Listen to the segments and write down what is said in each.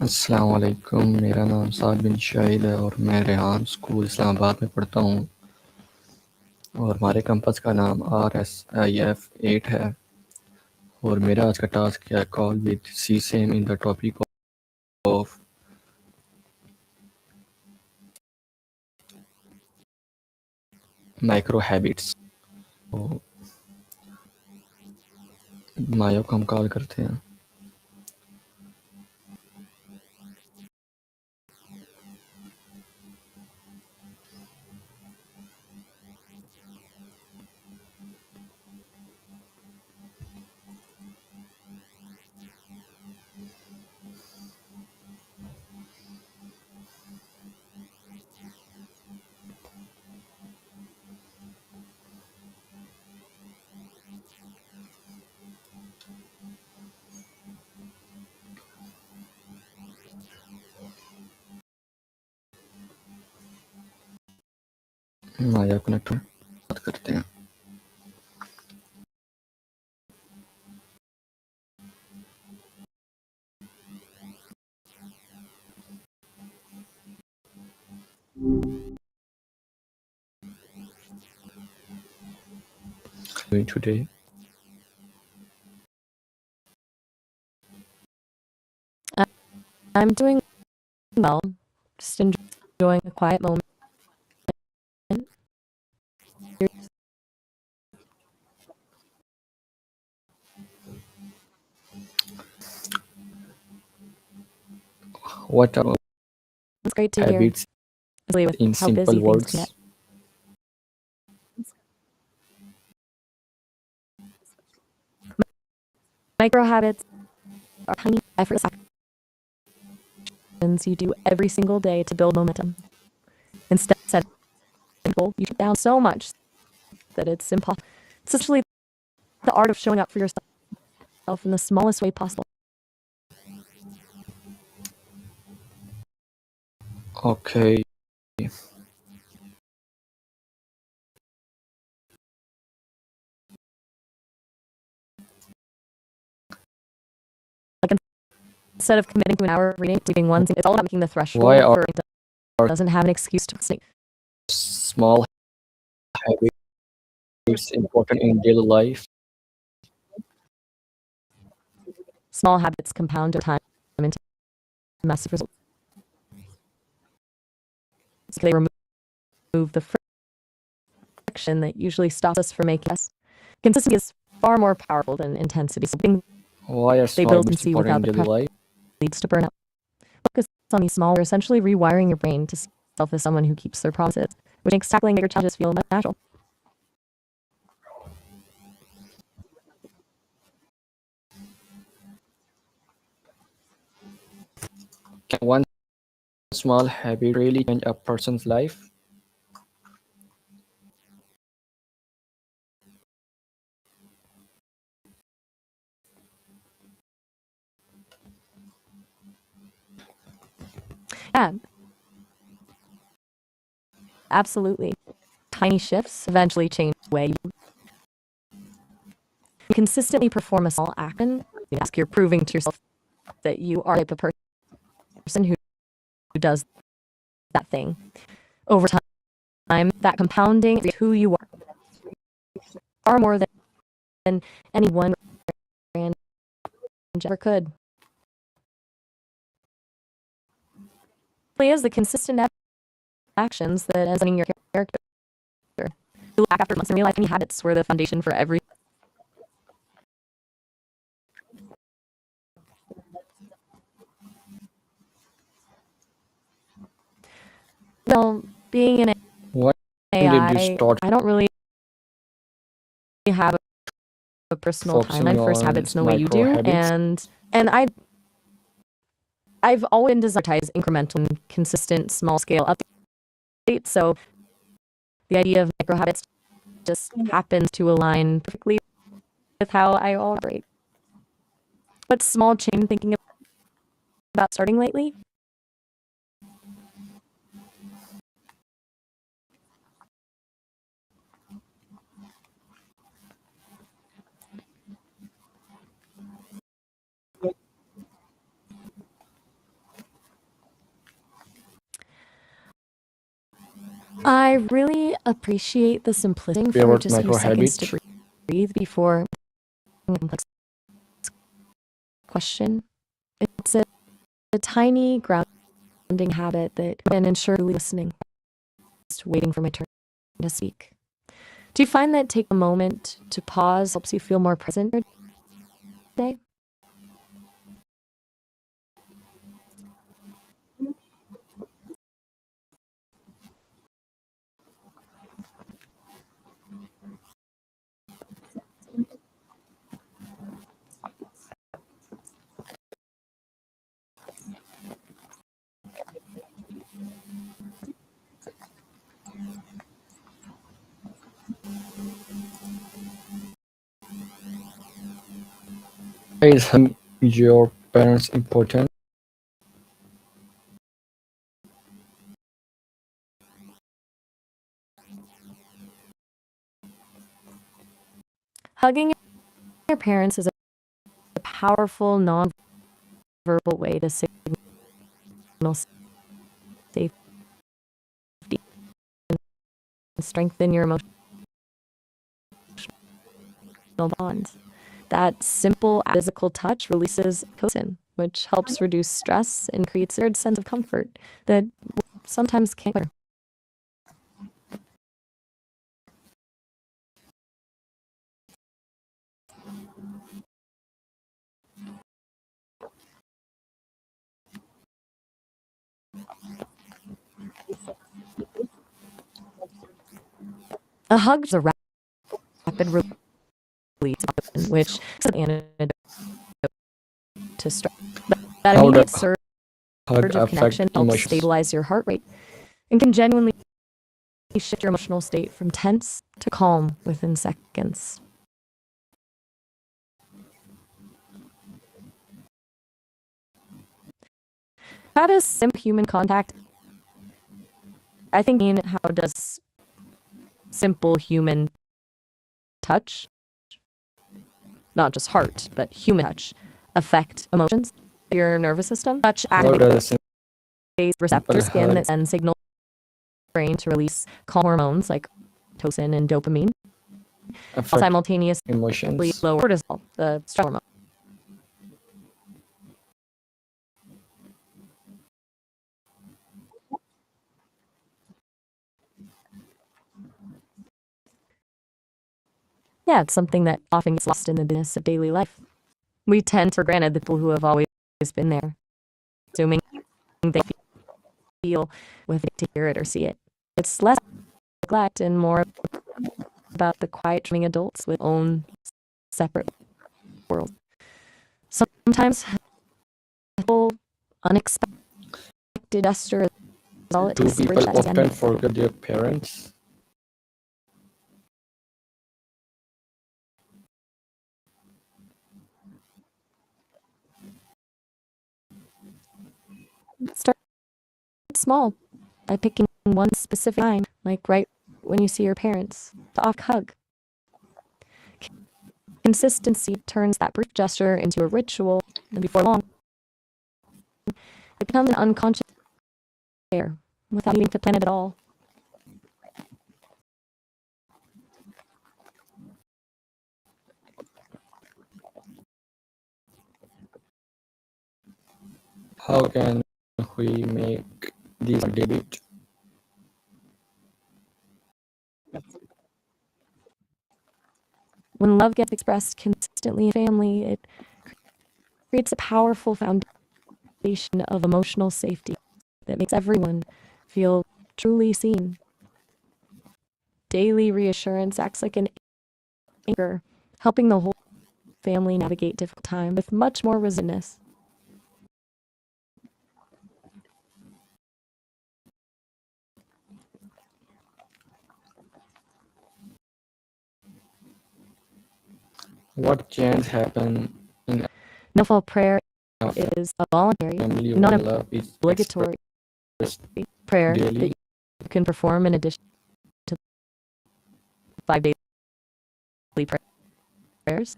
अस्सलाम वालेकुम। मेरा नाम साद बिन शाहिद है और मैं रेहान स्कूल इस्लामाबाद में पढ़ता हूँ और हमारे कैंपस का नाम RSIF 8 है। और मेरा आज का टास्क है call with see same in the topic of micro habits. तो माया को हम कॉल करते हैं। माया कनेक्ट बात करते हैं। Today I'm doing well, just enjoying a quiet moment. what are It's great to hear, habits especially with in how simple busy things can words? get. Micro habits are tiny effortless actions you do every single day to build momentum. Instead of setting a goal, you shut down so much that it's impossible. It's essentially the art of showing up for yourself in the smallest way possible. Okay. Like instead of committing to an hour of reading, sleeping once, it's all about making the Why threshold are for it doesn't have an excuse to mistake. small habits important in daily life? Small habits compound over time into massive results. So they remove the friction that usually stops us from making us. Consistency is far more powerful than intensity. So Why are they small build habits intensity without important the in daily pressure life? leads to burnout. Focus on these small, you're essentially rewiring your brain to see yourself as someone who keeps their promises, which makes tackling bigger challenges feel natural. Can one small habit really change a person's life? Yeah, absolutely. Tiny shifts eventually change the way you consistently perform a small action. You're proving to yourself that you are the type of person who does that thing. Over time, that compounding is who you are far more than any one brand ever could. It is the consistent actions that ends up in your character. You look back after months and realize any habits were the foundation for every. Well, being in When did you AI, start I don't really have a personal focusing timeline for on habits in the way you micro do, habits? and I've always been desirous incremental, and consistent, small scale updates. So the idea of micro habits just happens to align perfectly with how I operate. What small change thinking about starting lately? I really appreciate the simplicity for Favorite just a few micro seconds to habit? breathe before a complex question. It's a tiny grounding habit that can ensure listening, just waiting for my turn to speak. Do you find that take a moment to pause helps you feel more present today? Why is hugging your parents important? Hugging your parents is a powerful, non-verbal way to signal safety and strengthen your emotional bonds. That simple physical touch releases oxytocin, which helps reduce stress and creates a weird sense of comfort that sometimes can't clear. A hug is a rapid release, which is an antidote to stress. That How does immediate surge hug of affect connection helps emotions? stabilize your heart rate and can genuinely shift your emotional state from tense to calm within seconds. How does simple human contact? I think how does simple human touch, not just heart, but human touch, affect emotions, your nervous system? Touch How activates does a simple receptor skin hug that sends signals to the brain to release calm hormones like oxytocin and dopamine, while affect simultaneously emotions? lower cortisol, the stress hormone. Yeah, it's something that often gets lost in the business of daily life. We tend for granted the people who have always been there, assuming they feel with it to hear it or see it. It's less neglect and more about the quiet, dreaming adults with own separate worlds. Sometimes a little unexpected gesture is all it Do takes to bridge people that often distance. forget their parents? Start small by picking one specific time, like right when you see your parents, to off hug. Consistency turns that brief gesture into a ritual, and before long, it becomes an unconscious care without needing to plan it at all. How can we make this a debate? When love gets expressed consistently in family, it creates a powerful foundation of emotional safety that makes everyone feel truly seen. Daily reassurance acts like an anchor, helping the whole family navigate difficult times with much more resilience. What change happen in Nafl prayer a is a voluntary, family not when love is obligatory expressed prayer that daily? you can perform in addition to 5 daily prayers.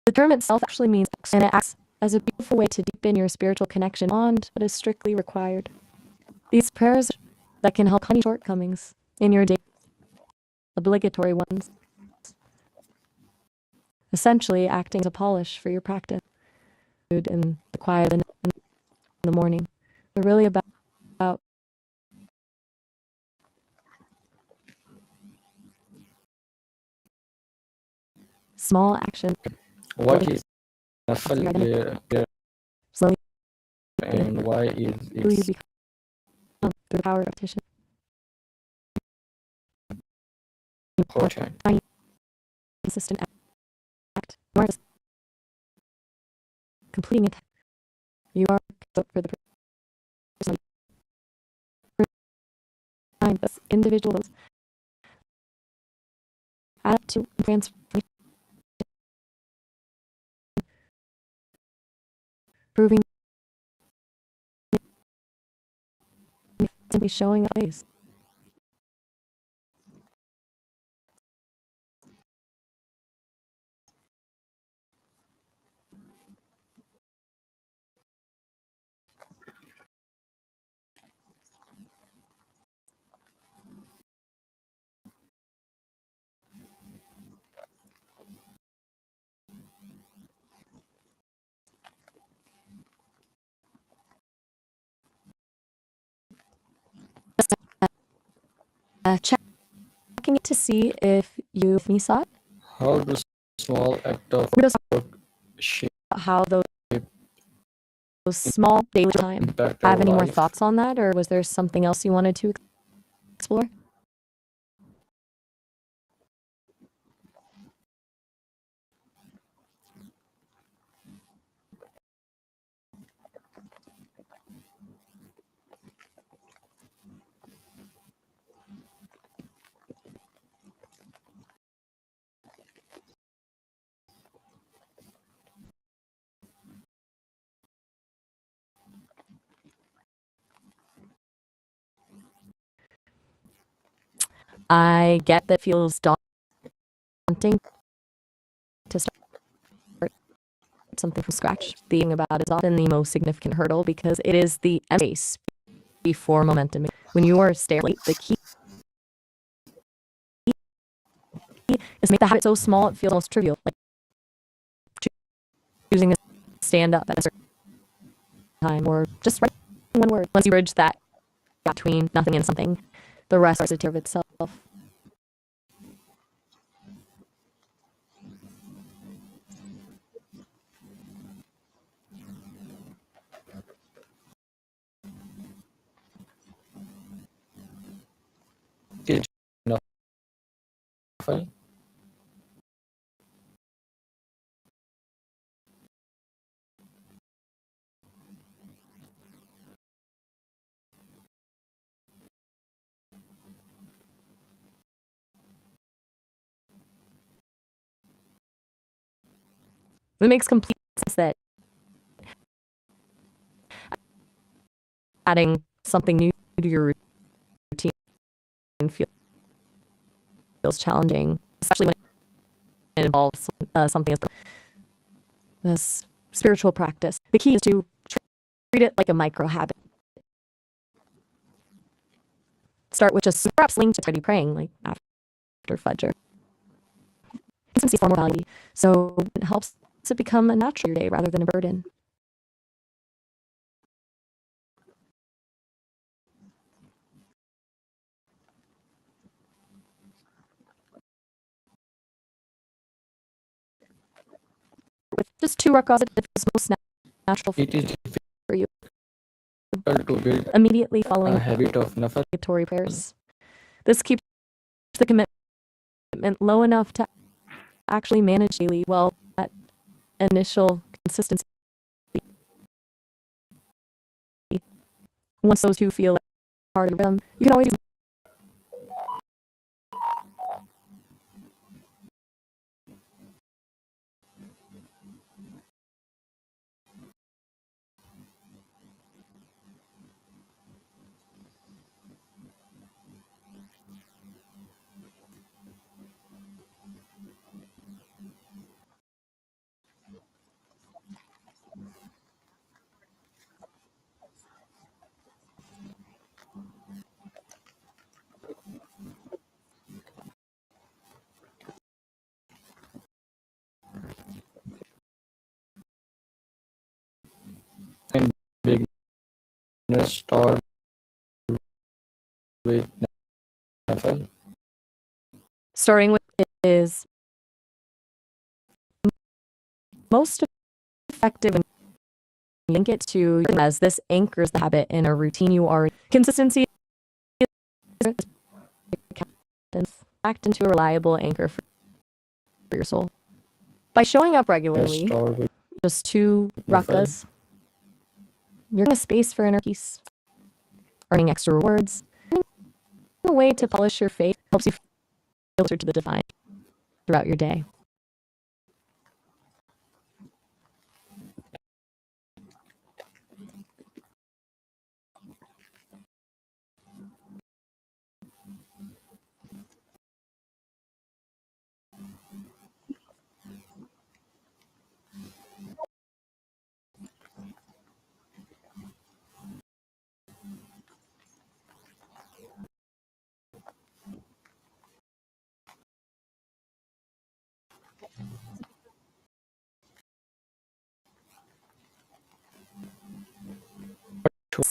The term itself actually means, and it acts as a beautiful way to deepen your spiritual connection beyond what is strictly required. These prayers that can help any shortcomings in your day, obligatory ones, essentially acting as a polish for your practice in the quiet in the morning. They're really about small action. What is Nafl prayer Slowly and why is you it become through the power of repetition. important? Tiny, consistent act. You aren't just completing it. You are for the person. This individuals add up to transformation, proving simply showing up ways. Checking it to see if you me saw it. How do small act of We're just work shape how those small daily time. impact Have our any more life? thoughts on that, or was there something else you wanted to explore? I get that feels daunting to start something from scratch. Thinking about is often the most significant hurdle because it is the base before momentum. When you are staring, the key is make the habit so small it feels almost trivial, like choosing to stand up at a certain time or just write one word. Once you bridge that gap between nothing and something, the rest starts to take care of itself. Is Nafl It makes complete sense that adding something new to your routine feels challenging, especially when it involves something as spiritual practice. The key is to treat it like a micro habit. Start with just perhaps linked to steady praying, like after Fajr. Consistency is far more valuable, so it helps it become a natural day rather than a burden. With just two rakahs, it feels most natural it is for you. difficult to build Immediately following a habit of Nafl? obligatory prayers. This keeps the commitment low enough to actually manage daily well that initial consistency. Once those two feel like part of the rhythm, you can always Let's start with Nafl. Starting with is most effective and link it to as this anchors the habit in a routine you already. Consistency is act into a reliable anchor for your soul. By showing up Let's regularly, start with just 2 Nafl. rakas, you're in a space for inner peace, earning extra rewards. A way to polish your faith helps you feel closer to the divine throughout your day.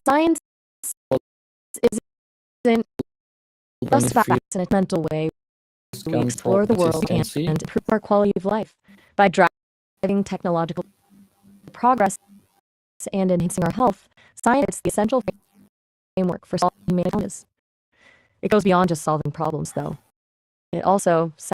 Science isn't just about facts in a mental way. We explore the world and improve our quality of life by driving technological progress and enhancing our health. Science is the essential framework for solving human challenges. It goes beyond just solving problems, though. It also Salam.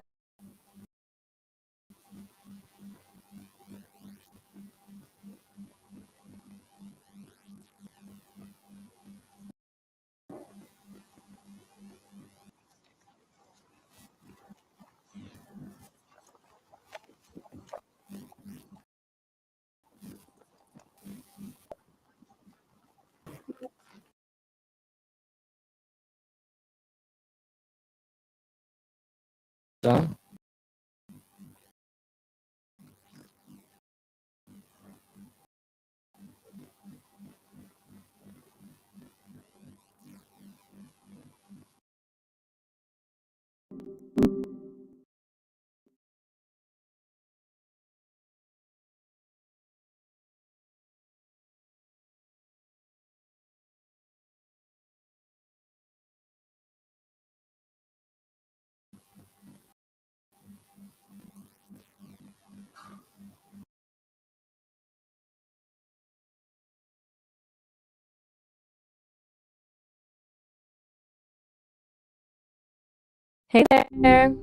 hey there.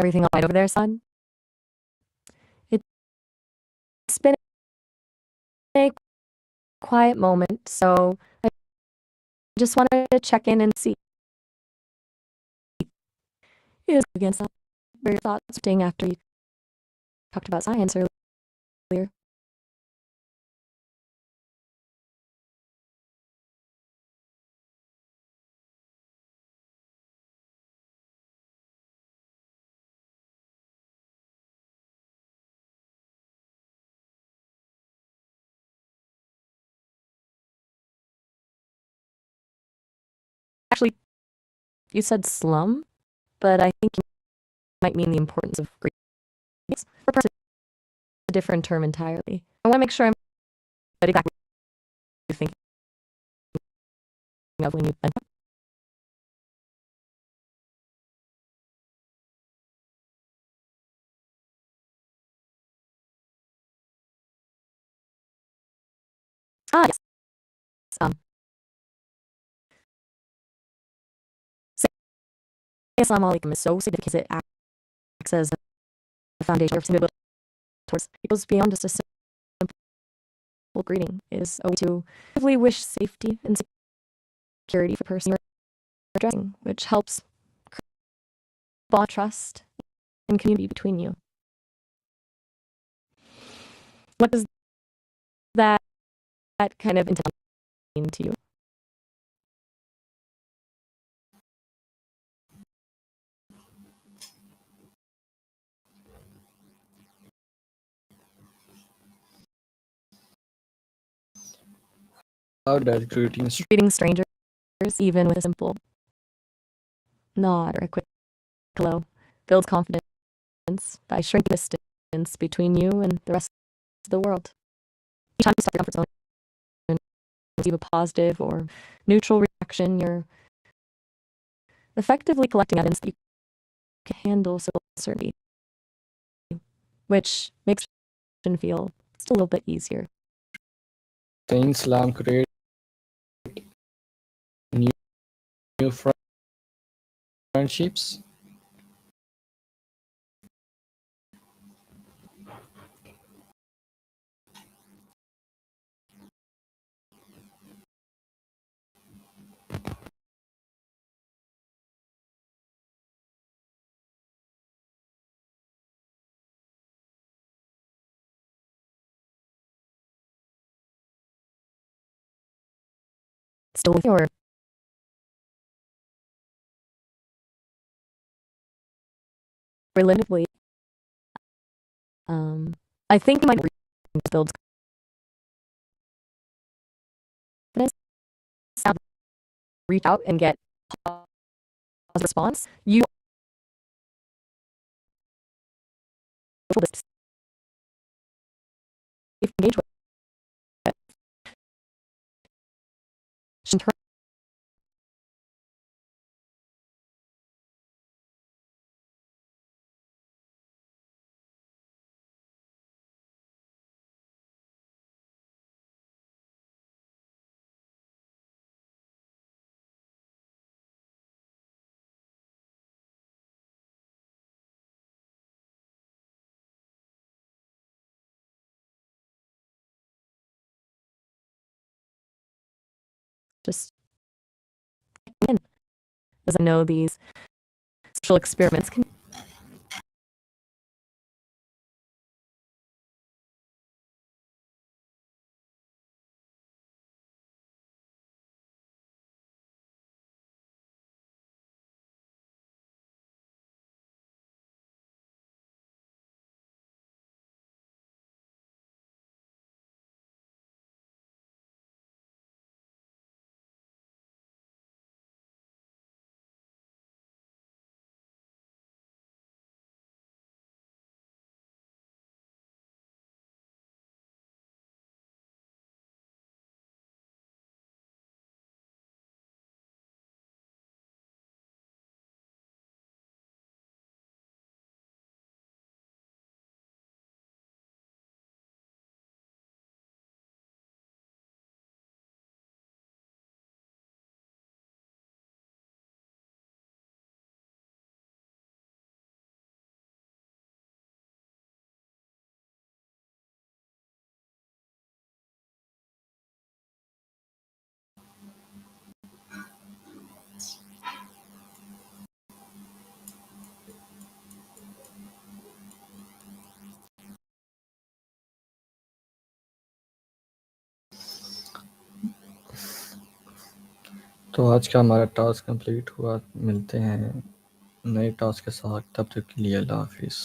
Everything all right over there, son? It's been a quiet moment, so I just wanted to check in and see. Is against that your thoughts staying after you talked about science earlier. Actually, you said slum, but I think you might mean the importance of grades. Or perhaps a different term entirely. I want to make sure I'm what exactly you're thinking of when you meant that. Ah, yes. Um, Salam alaikum is so significant it acts as a foundation of build towards. It goes beyond just a simple greeting. It is a way to actively wish safety and security for the person you're addressing, which helps bond trust and community between you. What does that kind of intelligent to you? How does greeting Greeting strangers, even with a simple nod or a quick hello, builds confidence by shrinking the distance between you and the rest of the world. Each time you step your comfort zone and receive a positive or neutral reaction, you're effectively collecting evidence that you can handle civil uncertainty, which makes it feel just a little bit easier. saying Salam create new friendships? Still with your relatively, I think my builds confidence. Reach out and get a response. You engage with it. Just in, as I know these social experiments can तो आज का हमारा task complete हुआ। मिलते हैं नए task के साथ, तब तक के लिए अल्लाह हाफिज़।